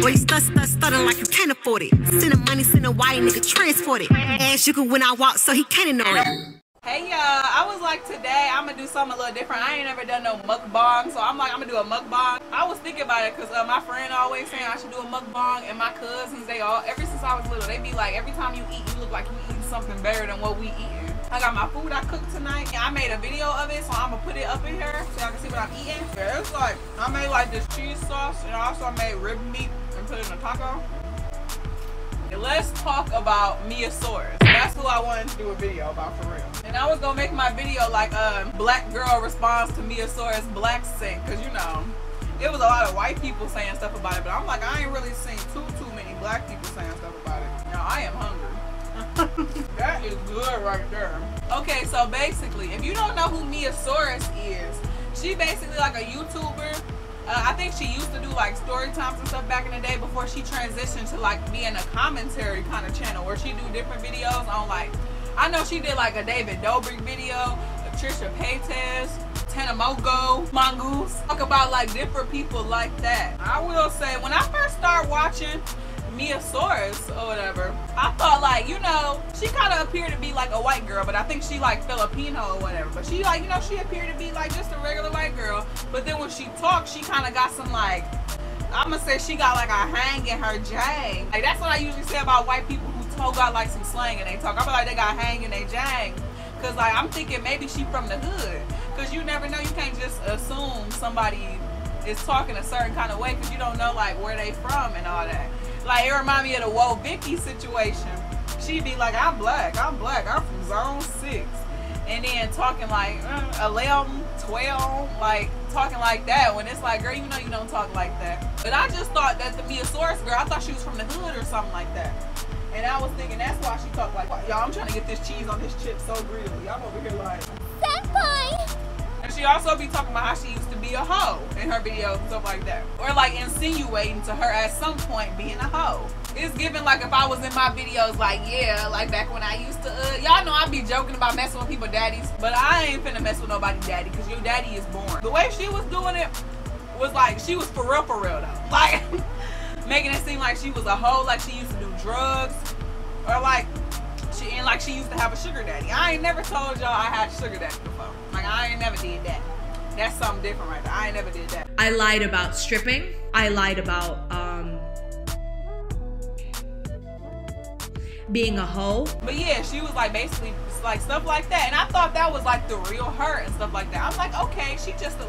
Boy, you stuttering like you can't afford it. Send him money, send a wire, nigga, transport it. Ass you can when I walk, so he can't ignore it. Hey y'all, I was like, today I'm gonna do something a little different. I ain't never done no mukbang, so I'm like, I'm gonna do a mukbang. I was thinking about it because my friend always saying I should do a mukbang, and my cousins, they all, ever since I was little, they be like, every time you eat, you look like you eating something better than what we eating. I got my food I cooked tonight. I made a video of it, so I'm gonna put it up in here so y'all can see what I'm eating. Yeah, it's like, I made like this cheese sauce, and I also made rib meat and put it in a taco. Let's talk about Miiasaurous. That's who I wanted to do a video about for real. And I was gonna make my video like black girl responds to Miiasaurous Blaccent, because you know, it was a lot of white people saying stuff about it, but I'm like, I ain't really seen too many black people saying stuff about it. Now I am hungry. That is good right there. Okay, so basically, if you don't know who Miiasaurous is, she basically like a YouTuber. I think she used to do like story times and stuff back in the day before she transitioned to like being a commentary kind of channel where she do different videos on like, I know she did like a David Dobrik video, a Trisha Paytas, Tanamogo, Mongoose, talk about like different people like that. I will say, when I first started watching Miiasaurous or whatever, I thought like, you know, she kind of appeared to be like a white girl, but I think she like Filipino or whatever, but she like, you know, she appeared to be like just a regular white girl, but then when she talked, she kind of got some like, I'm gonna say she got like a hang in her jang. Like that's what I usually say about white people who got like some slang and they talk. I feel like they got hang in their jang, cause like I'm thinking maybe she from the hood, cause you never know, you can't just assume somebody is talking a certain kind of way, cause you don't know like where they from and all that. Like, it remind me of the Whoa Vicky situation. She'd be like, I'm black, I'm from zone 6. And then talking like 11, 12, like talking like that, when it's like, girl, you know you don't talk like that. But I just thought that the Miiasaurous girl, I thought she was from the hood or something like that. And I was thinking that's why she talked like, y'all, I'm trying to get this cheese on this chip so greedily. I'm over here like, senpai! And she also be talking about how she used to be a hoe in her videos and stuff like that. Or like insinuating to her at some point being a hoe. It's given like if I was in my videos like, yeah, like back when I used to, y'all know I be joking about messing with people's daddies, but I ain't finna mess with nobody's daddy because your daddy is born. The way she was doing it was like, she was for real though. Like, making it seem like she was a hoe, like she used to do drugs, or like, she used to have a sugar daddy. I ain't never told y'all I had sugar daddy before. Like, I ain't never did that. That's something different right there. I ain't never did that. I lied about stripping. I lied about being a hoe. But yeah, she was like basically like stuff like that. And I thought that was like the real her and stuff like that. I'm like, okay, she just a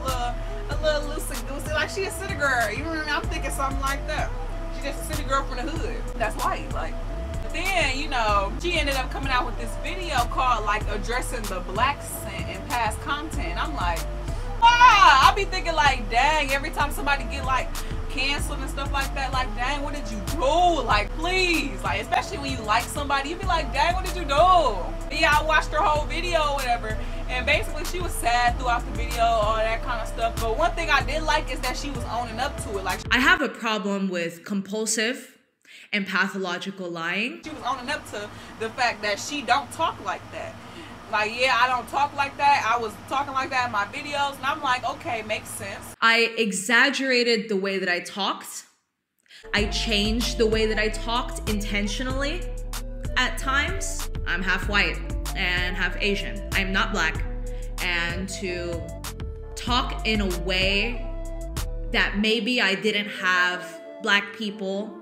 little loosey-goosey. Like, she a city girl. You know what I mean? I'm thinking something like that. She just a city girl from the hood. That's white. Like, then, you know, she ended up coming out with this video called like addressing the Blaccent in past content. I'm like, ah, I be thinking like, dang, every time somebody get like canceled and stuff like that, like, dang, what did you do? Like, please, like, especially when you like somebody, you be like, dang, what did you do? And yeah, I watched her whole video or whatever, and basically she was sad throughout the video, all that kind of stuff. But one thing I did like is that she was owning up to it. Like, I have a problem with compulsive and pathological lying. She was owning up to the fact that she don't talk like that. Like, yeah, I don't talk like that. I was talking like that in my videos, and I'm like, okay, makes sense. I exaggerated the way that I talked. I changed the way that I talked intentionally at times. I'm half white and half Asian. I'm not black. And to talk in a way that maybe I didn't have black people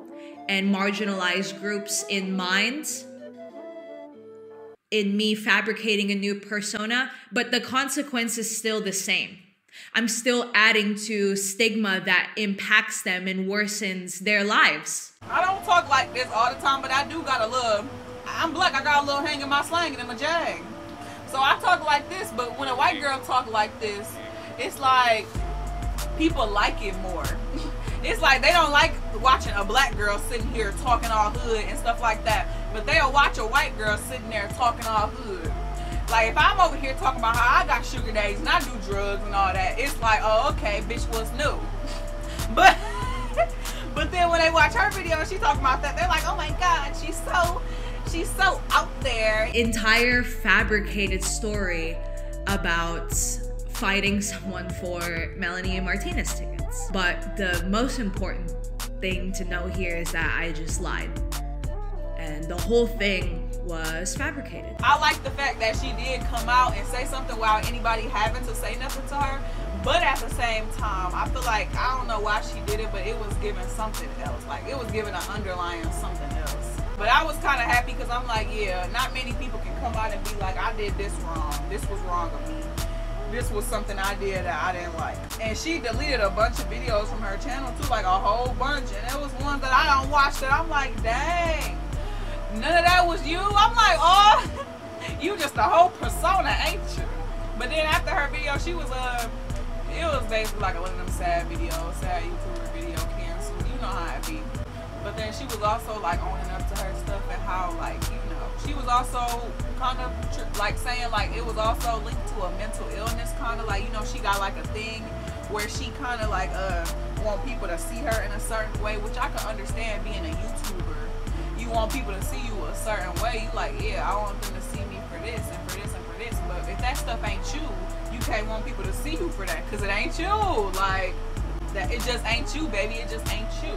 and marginalized groups in mind, in me fabricating a new persona, but the consequence is still the same. I'm still adding to stigma that impacts them and worsens their lives. I don't talk like this all the time, but I do got a little, I'm black, I got a little hang in my slang and in my jang. So I talk like this, but when a white girl talk like this, it's like people like it more. It's like they don't like watching a black girl sitting here talking all hood and stuff like that, but they'll watch a white girl sitting there talking all hood. Like, if I'm over here talking about how I got sugar daddies and I do drugs and all that, it's like, oh, okay, bitch, what's new? But then when they watch her video and she talking about that, they're like, oh my God, she's so out there. Entire fabricated story about fighting someone for Melanie and Martinez tickets. But the most important thing to know here is that I just lied. And the whole thing was fabricated. I like the fact that she did come out and say something without anybody having to say nothing to her. But at the same time, I feel like, I don't know why she did it, but it was giving something else. Like, it was giving an underlying something else. But I was kind of happy because I'm like, yeah, not many people can come out and be like, I did this wrong. This was wrong of me. This was something I did that I didn't like. And she deleted a bunch of videos from her channel too, like a whole bunch. And there was ones that I don't watch that I'm like, dang, none of that was you. I'm like, oh, you just a whole persona, ain't you? But then after her video, she was it was basically like one of them sad videos, sad YouTuber video canceled. You know how it be. But then she was also like owning up to her stuff and how, like, you know, she was also kind of like saying like it was also linked to a mental illness, kind of like, you know, she got like a thing where she kind of like want people to see her in a certain way, which I can understand. Being a YouTuber, you want people to see you a certain way. You like, yeah, I want them to see me for this and for this and for this. But if that stuff ain't you, you can't want people to see you for that, because it ain't you. Like, that, it just ain't you, baby. It just ain't you.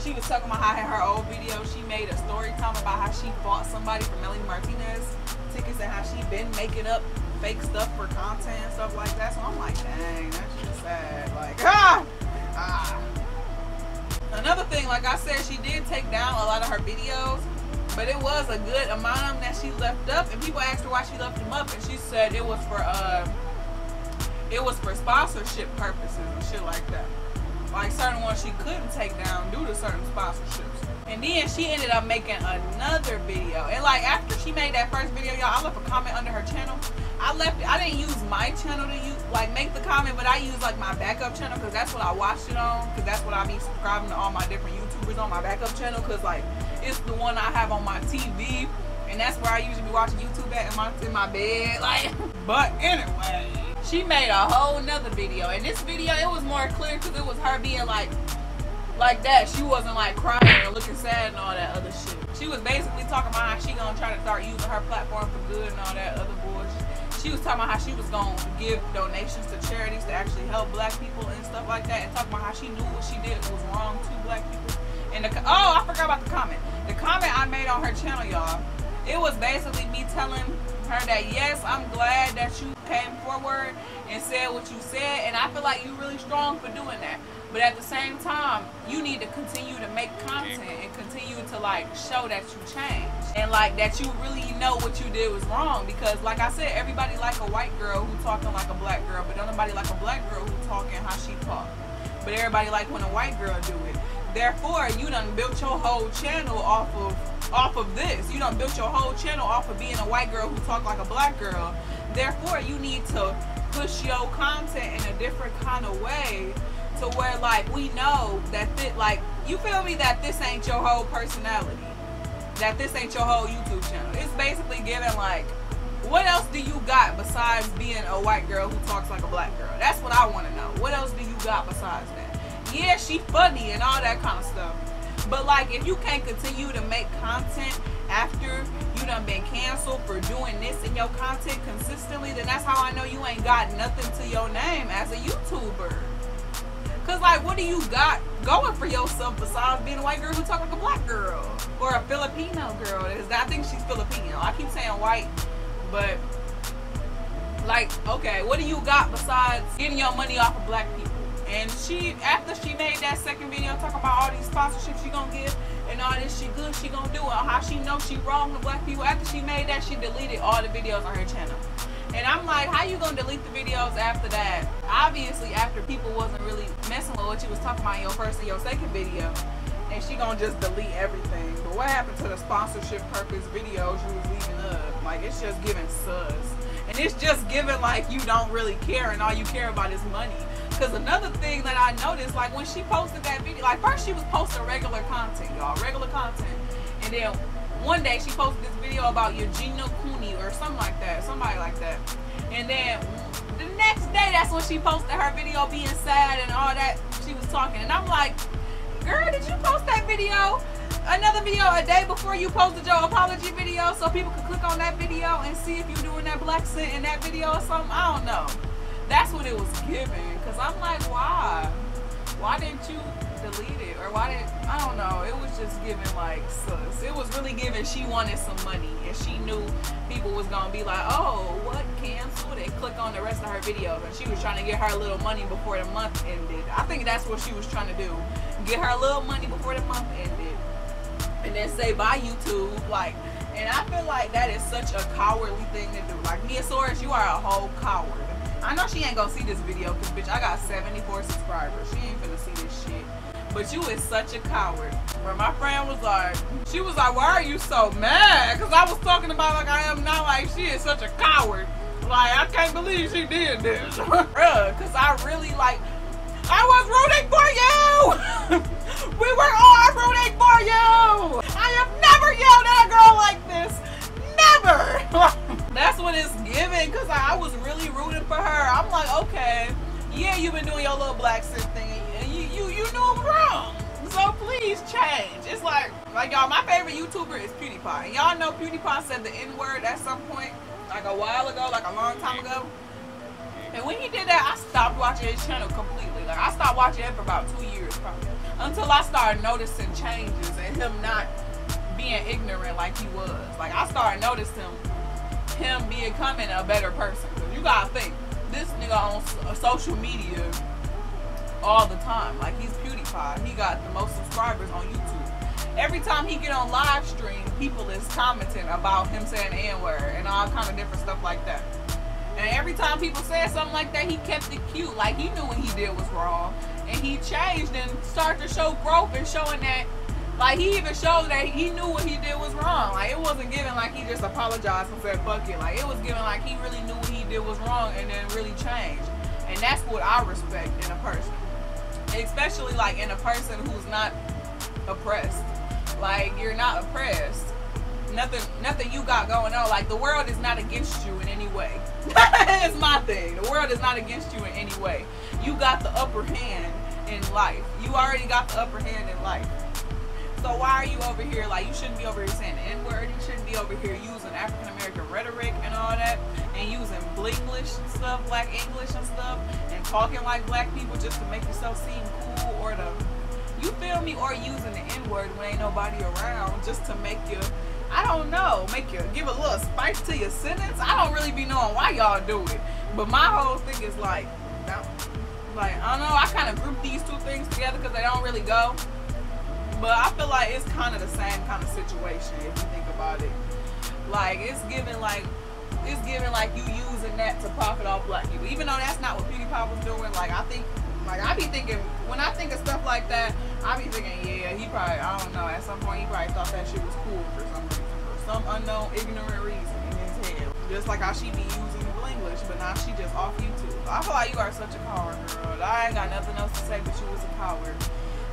She was talking about how in her old video she made a story time about how she fought somebody for Melanie Martinez tickets and how she been making up fake stuff for content and stuff like that. So I'm like, dang, that's just sad. Like, Another thing, like I said, she did take down a lot of her videos, but it was a good amount of them that she left up. And people asked her why she left them up, and she said it was for sponsorship purposes and shit like that. Like certain ones she couldn't take down due to certain sponsorships. And then she ended up making another video. And like after she made that first video, y'all, I left a comment under her channel. I didn't use my channel to make the comment, but I used like my backup channel because that's what I watched it on. Because that's what I be subscribing to all my different YouTubers on my backup channel. Because like it's the one I have on my TV, and that's where I usually be watching YouTube at in my bed. Like, but anyway. She made a whole nother video, and this video, it was more clear because it was her being like that. She wasn't like crying and looking sad and all that other shit. She was basically talking about how she gonna try to start using her platform for good and all that other bullshit. She was talking about how she was gonna give donations to charities to actually help black people and stuff like that, and talking about how she knew what she did was wrong to black people. And I forgot about the comment. The comment I made on her channel, y'all, it was basically me telling her that yes, I'm glad that you came forward and said what you said, and I feel like you're really strong for doing that. But at the same time, you need to continue to make content and continue to like show that you changed and like that you really know what you did was wrong. Because like I said, everybody like a white girl who talking like a black girl, but don't nobody like a black girl who talking how she talk. But everybody like when a white girl do it. Therefore, you done built your whole channel off of this. You done built your whole channel off of being a white girl who talk like a black girl. Therefore, you need to push your content in a different kind of way to where like we know that like, you feel me, that this ain't your whole personality, that this ain't your whole YouTube channel. It's basically giving like, what else do you got besides being a white girl who talks like a black girl? That's what I want to know. What else do you got besides that? Yeah, she funny and all that kind of stuff, but like if you can't continue to make content after you done been canceled for doing this in your content consistently, then that's how I know you ain't got nothing to your name as a YouTuber. Cause like, what do you got going for yourself besides being a white girl who talk like a black girl or a Filipino girl? I think she's Filipino. I keep saying white, but like, okay, what do you got besides getting your money off of black people? And she, after she made that second video talking about all these sponsorships she gonna give and all this she good she gonna do and how she knows she wrong to black people, after she made that, she deleted all the videos on her channel. And I'm like, how you gonna delete the videos after that? Obviously, after people wasn't really messing with what you was talking about in your first and your second video, and she gonna just delete everything. But what happened to the sponsorship purpose videos you was leaving up? Like, it's just giving sus. And it's just giving like you don't really care and all you care about is money. Because another thing that I noticed, like when she posted that video, like first she was posting regular content, y'all, regular content. And then one day she posted this video about Eugenia Cooney or something like that, somebody like that. And then the next day, that's when she posted her video being sad and all that. She was talking. And I'm like, girl, did you post that video? Another video a day before you posted your apology video so people could click on that video and see if you're doing that Blaccent in that video or something? I don't know. That's what it was giving. Because I'm like, why? Why didn't you delete it? Or why did, I don't know. It was just giving like sus. It was really giving she wanted some money. And she knew people was going to be like, oh, what, canceled? And click on the rest of her videos. And she was trying to get her little money before the month ended. I think that's what she was trying to do. Get her little money before the month ended. And then say bye YouTube. Like, and I feel like that is such a cowardly thing to do. Like, Miiasaurous, you are a whole coward. I know she ain't gonna see this video because, bitch, I got 74 subscribers. She ain't finna see this shit. But you is such a coward. Where my friend was like, she was like, why are you so mad? Because I was talking about like I am now, like she is such a coward. Like, I can't believe she did this. Bruh, because I really like, I was rooting for you. We were all rooting for you. I have never yelled at a girl like this. Never. That's what it's giving, because I was really rooting for her. I'm like, okay, yeah, you've been doing your little Blaccent thing, and you knew it was wrong. So please change. It's like y'all, my favorite YouTuber is PewDiePie. And y'all know PewDiePie said the N-word at some point, like a while ago, like a long time ago. And when he did that, I stopped watching his channel completely. Like, I stopped watching it for about 2 years probably. Until I started noticing changes and him not being ignorant like he was. Like, I started noticing him becoming a better person. Because you gotta think, this nigga on social media all the time. Like, he's PewDiePie. He got the most subscribers on YouTube. Every time he get on live stream, people is commenting about him saying the N-word and all kind of different stuff like that. And every time people said something like that, he kept it cute. Like, he knew what he did was wrong. And he changed and started to show growth and showing that, like, he even showed that he knew what he did was wrong. Like, it wasn't given like he just apologized and said, fuck it. Like, it was given like he really knew what he did was wrong and then really changed. And that's what I respect in a person. Especially, like, in a person who's not oppressed. Like, you're not oppressed. Nothing you got going on. Like, the world is not against you in any way. It's my thing. The world is not against you in any way. You got the upper hand in life. You already got the upper hand in life. So why are you over here? Like, you shouldn't be over here saying the N-word. You shouldn't be over here using African-American rhetoric and all that, and using Blinglish and stuff, Black English and stuff, and talking like black people just to make yourself seem cool, or to, you feel me, or using the N-word when ain't nobody around just to make you, I don't know, make you give a little spice to your sentence. I don't really be knowing why y'all do it. But my whole thing is like I don't know, I kind of group these two things together because they don't really go. But I feel like it's kind of the same kind of situation if you think about it. Like, it's giving like you using that to profit off black people. Even though that's not what PewDiePie was doing. Like, I think, like, I be thinking, when I think of stuff like that, I be thinking, yeah, he probably, I don't know, at some point he probably thought that shit was cool for some reason. For some unknown, ignorant reason in his head. Just like how she be using English, but now she just off YouTube. I feel like you are such a coward, girl. I ain't got nothing else to say, but you was a coward.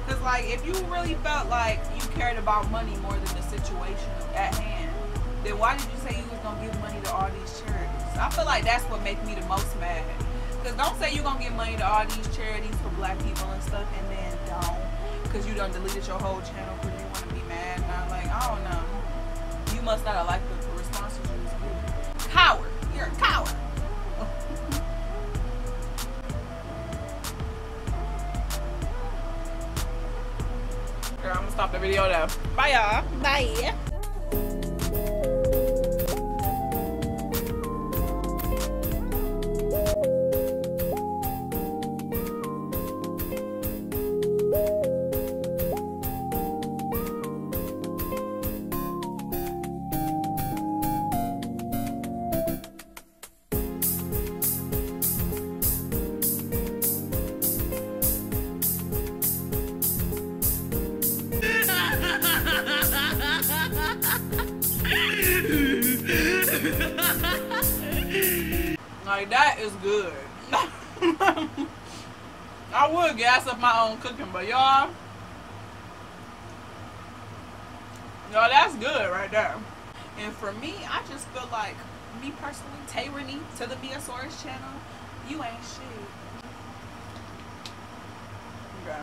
Because, like, if you really felt like you cared about money more than the situation at hand, then why did you say you was going to give money to all these charities? I feel like that's what makes me the most mad. Because don't say you're going to give money to all these charities for black people and stuff, and then don't. Because you done deleted your whole channel because you want to be mad. And I'm like, I don't know. You must not have liked the responses you was giving. Coward. You're a coward. I'm gonna stop the video now. Bye, y'all. Bye. Like, that is good. I would gas up my own cooking, but y'all, that's good right there. And for me, I just feel like, me personally, Tayranny to the Miiasaurous channel, you ain't shit. Okay.